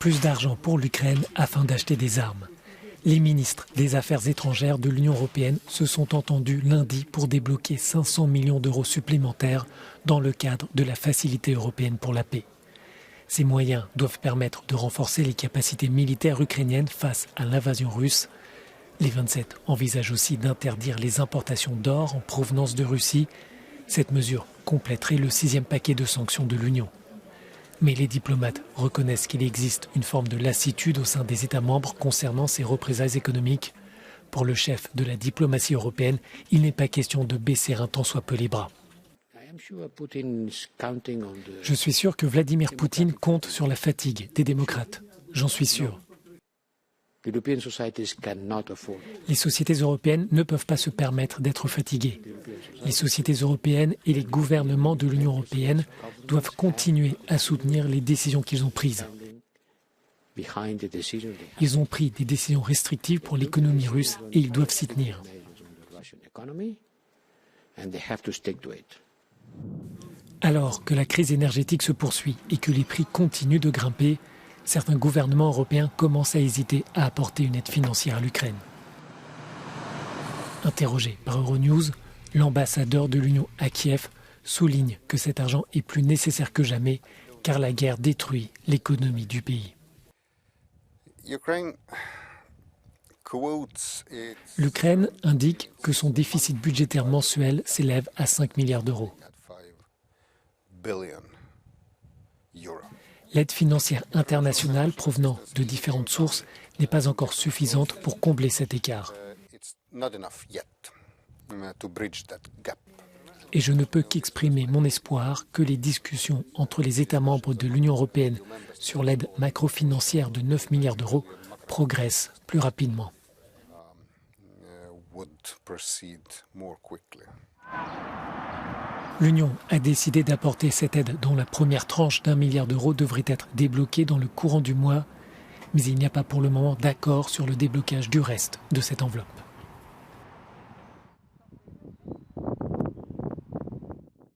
plus d'argent pour l'Ukraine afin d'acheter des armes. Les ministres des Affaires étrangères de l'Union européenne se sont entendus lundi pour débloquer 500 millions d'euros supplémentaires dans le cadre de la Facilité européenne pour la paix. Ces moyens doivent permettre de renforcer les capacités militaires ukrainiennes face à l'invasion russe. Les 27 envisagent aussi d'interdire les importations d'or en provenance de Russie. Cette mesure compléterait le 6e paquet de sanctions de l'Union. Mais les diplomates reconnaissent qu'il existe une forme de lassitude au sein des États membres concernant ces représailles économiques. Pour le chef de la diplomatie européenne, il n'est pas question de baisser un tant soit peu les bras. Je suis sûr que Vladimir Poutine compte sur la fatigue des démocrates. J'en suis sûr. Les sociétés européennes ne peuvent pas se permettre d'être fatiguées. Les sociétés européennes et les gouvernements de l'Union européenne doivent continuer à soutenir les décisions qu'ils ont prises. Ils ont pris des décisions restrictives pour l'économie russe et ils doivent s'y tenir. Alors que la crise énergétique se poursuit et que les prix continuent de grimper, certains gouvernements européens commencent à hésiter à apporter une aide financière à l'Ukraine. Interrogé par Euronews, l'ambassadeur de l'Union à Kiev souligne que cet argent est plus nécessaire que jamais car la guerre détruit l'économie du pays. L'Ukraine indique que son déficit budgétaire mensuel s'élève à 5 milliards d'euros. L'aide financière internationale provenant de différentes sources n'est pas encore suffisante pour combler cet écart. Et je ne peux qu'exprimer mon espoir que les discussions entre les États membres de l'Union européenne sur l'aide macrofinancière de 9 milliards d'euros progressent plus rapidement. L'Union a décidé d'apporter cette aide dont la première tranche d'1 milliard d'euros devrait être débloquée dans le courant du mois, mais il n'y a pas pour le moment d'accord sur le déblocage du reste de cette enveloppe.